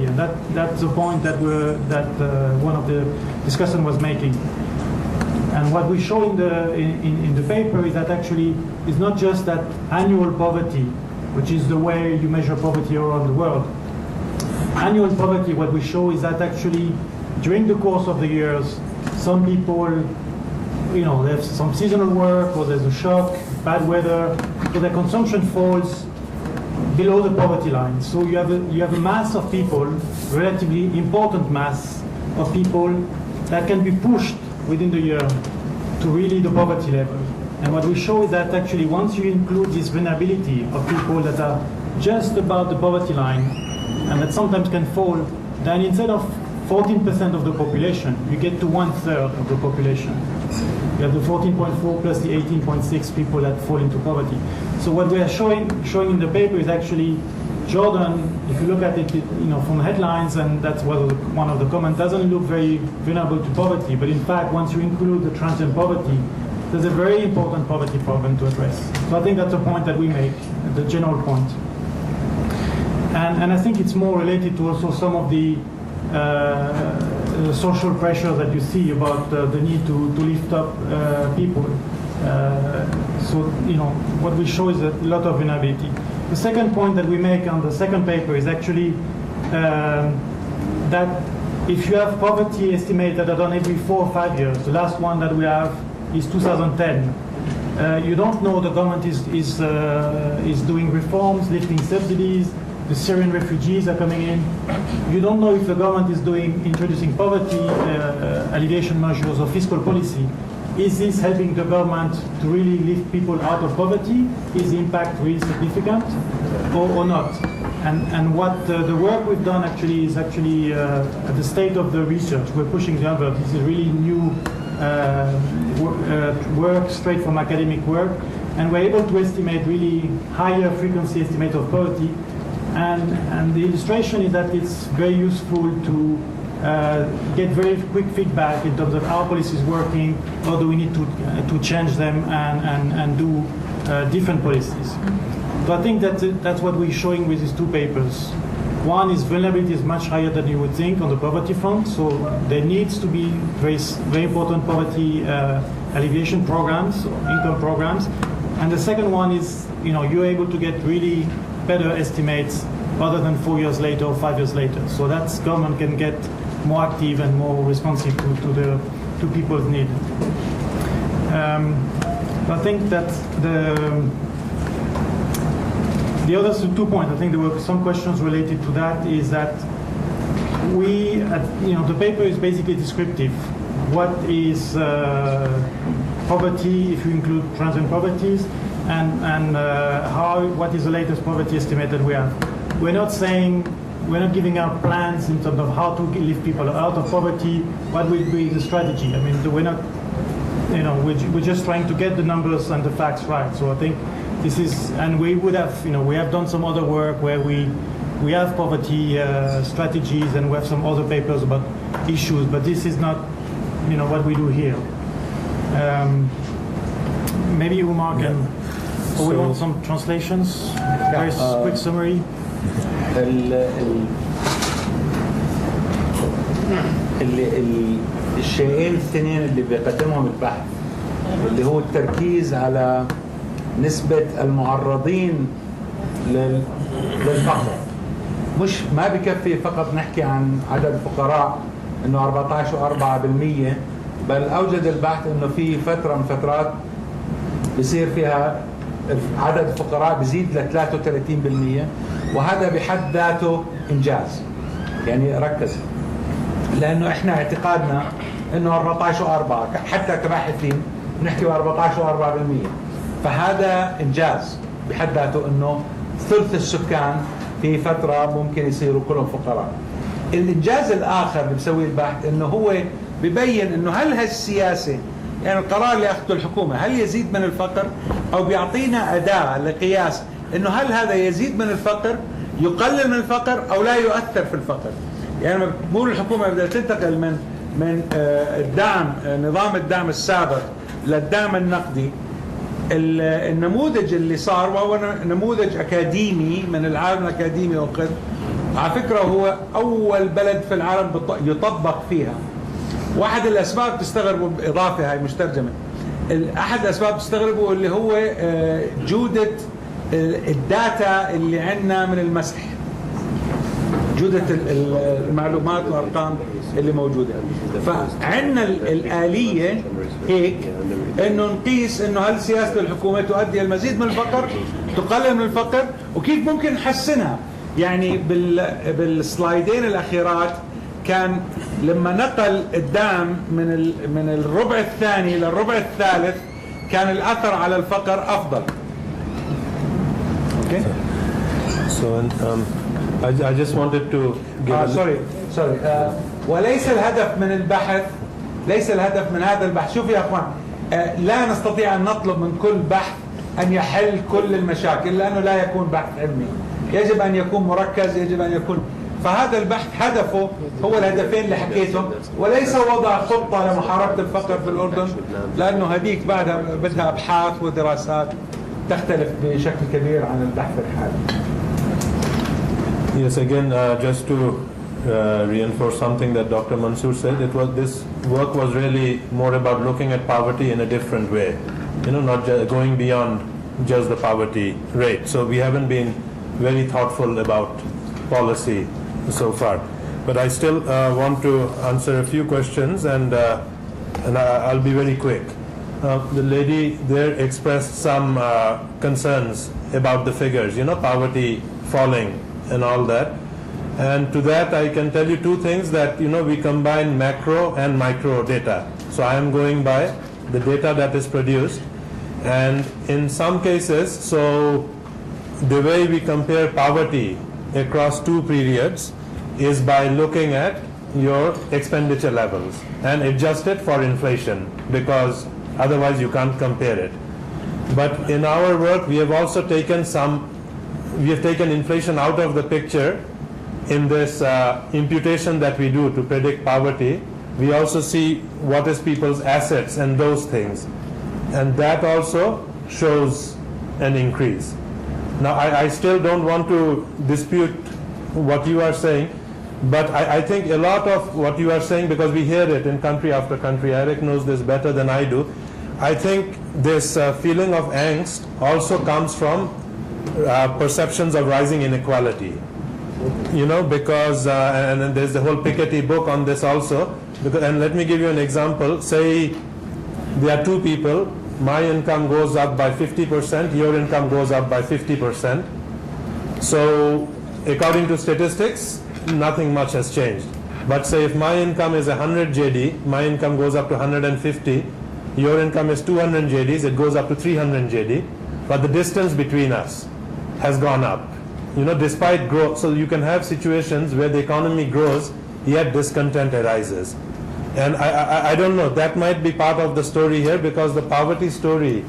And that's the point that one of the discussant was making. And what we show in the paper is that actually it's not just that annual poverty, which is the way you measure poverty around the world. Annual poverty, what we show is that actually during the course of the years, some people, there's some seasonal work or there's a shock, bad weather, so their consumption falls below the poverty line. So you have a mass of people, relatively important mass of people that can be pushed within the year to really the poverty level. And what we show is that actually once you include this vulnerability of people that are just above the poverty line and that sometimes can fall, then instead of 14% of the population, you get to 1/3 of the population. You have the 14.4 plus the 18.6 people that fall into poverty. So what we are showing in the paper is actually Jordan, if you look at it, from headlines, and that's one of the comments, doesn't look very vulnerable to poverty. But in fact, once you include the transient poverty, there's a very important poverty problem to address. So I think that's a point that we make, the general point. And I think it's more related to also some of the social pressure that you see about the need to lift up people. So what we show is a lot of vulnerability. The second point that we make on the second paper is actually that if you have poverty estimates that are done every 4 or 5 years, the last one that we have is 2010. You don't know the government is doing reforms, lifting subsidies. The Syrian refugees are coming in. You don't know if the government is introducing poverty alleviation measures or fiscal policy. Is this helping the government to really lift people out of poverty? Is the impact really significant or not? And what the work we've done actually is at the state of the research. We're pushing the envelope. This is really new work straight from academic work. And we're able to estimate really higher frequency estimate of poverty. And the illustration is that it's very useful to get very quick feedback in terms of how policy is working, or do we need to change them and do different policies. So I think that's what we're showing with these two papers. One is vulnerability is much higher than you would think on the poverty front, so there needs to be very, very important poverty alleviation programs, or income programs. And the second one is, you're able to get really better estimates rather than 4 years later or 5 years later. So that government can get more active and more responsive to people's needs. I think that the other 2 points, I think there were some questions related to that, is that the paper is basically descriptive. What is poverty if you include transient poverties, and what is the latest poverty estimate that we have. We're not giving out plans in terms of how to lift people out of poverty, what will be the strategy. I mean, we're not, we're just trying to get the numbers and the facts right. So I think this is, and we would have, we have done some other work where we have poverty strategies, and we have some other papers about issues, but this is not, what we do here. Maybe Umar can, we want some translations, very quick summary. الشيئين الاثنين اللي بيقدمهم البحث اللي هو التركيز على نسبة المعرضين للفقر. مش ما بكفي فقط نحكي عن عدد الفقراء انه 14.4%، بل اوجد البحث انه في فترة من فترات بصير فيها عدد الفقراء بزيد ل 33%، وهذا بحد ذاته انجاز. يعني ركز، لانه احنا اعتقادنا انه 14.4 حتى كباحثين بنحكي 14.4%، فهذا انجاز بحد ذاته انه ثلث السكان في فترة ممكن يصيروا كلهم فقراء. الانجاز الاخر اللي بسويه البحث انه هو ببين انه هل هالسياسة، يعني القرار اللي اخذته الحكومة، هل يزيد من الفقر، او بيعطينا اداة لقياس انه هل هذا يزيد من الفقر، يقلل من الفقر، او لا يؤثر في الفقر. يعني بقول الحكومة بدها تنتقل من الدعم، نظام الدعم السابق للدعم النقدي. النموذج اللي صار وهو نموذج اكاديمي من العالم الاكاديمي اخذ، على فكرة هو أول بلد في العالم يطبق فيها. واحد الأسباب تستغربوا بإضافة هاي مش ترجمة، أحد الأسباب تستغربوا اللي هو جودة الداتا اللي عندنا من المسح، جودة المعلومات والأرقام اللي موجودة. فعندنا الآلية هيك إنه نقيس إنه هل سياسة الحكومة تؤدي المزيد من الفقر، تقلل من الفقر، وكيف ممكن نحسنها. يعني بالسلايدين الأخيرات كان لما نقل الدعم من الربع الثاني للربع الثالث كان الأثر على الفقر أفضل. Okay. So I just wanted to give sorry. وليس الهدف من البحث، ليس الهدف من هذا البحث، شوف يا اخوان، لا نستطيع ان نطلب من كل بحث ان يحل كل المشاكل لانه لا يكون بحث علمي، يجب ان يكون مركز، يجب ان يكون، فهذا البحث هدفه هو الهدفين اللي حكيتهم، وليس وضع خطة لمحاربة الفقر في الأردن، لأنه هذيك بعدها بدها أبحاث ودراسات تختلف بشكل كبير عن البحث الحالي. Yes, again, just to reinforce something that Dr. Mansoor said, this work was really more about looking at poverty in a different way, not going beyond just the poverty rate. So we haven't been very thoughtful about policy so far. But I still want to answer a few questions, and I'll be very quick. The lady there expressed some concerns about the figures, poverty falling and all that. And to that I can tell you two things, that we combine macro and micro data. So I am going by the data that is produced, and in some cases, so the way we compare poverty across two periods is by looking at your expenditure levels and adjust it for inflation, because otherwise you can't compare it. But in our work we have also taken inflation out of the picture in this imputation that we do to predict poverty. We also see what is people's assets and those things, and that also shows an increase. Now I still don't want to dispute what you are saying, but I think a lot of what you are saying, because we hear it in country after country, Eric knows this better than I do, I think this feeling of angst also comes from perceptions of rising inequality. Because and there's the whole Piketty book on this also. And let me give you an example. Say there are two people, my income goes up by 50%, your income goes up by 50%. So according to statistics, nothing much has changed. But say if my income is 100 JD, my income goes up to 150, your income is 200 JDs, it goes up to 300 JD, but the distance between us has gone up. Despite growth. So you can have situations where the economy grows, yet discontent arises. And I don't know, that might be part of the story here, because the poverty story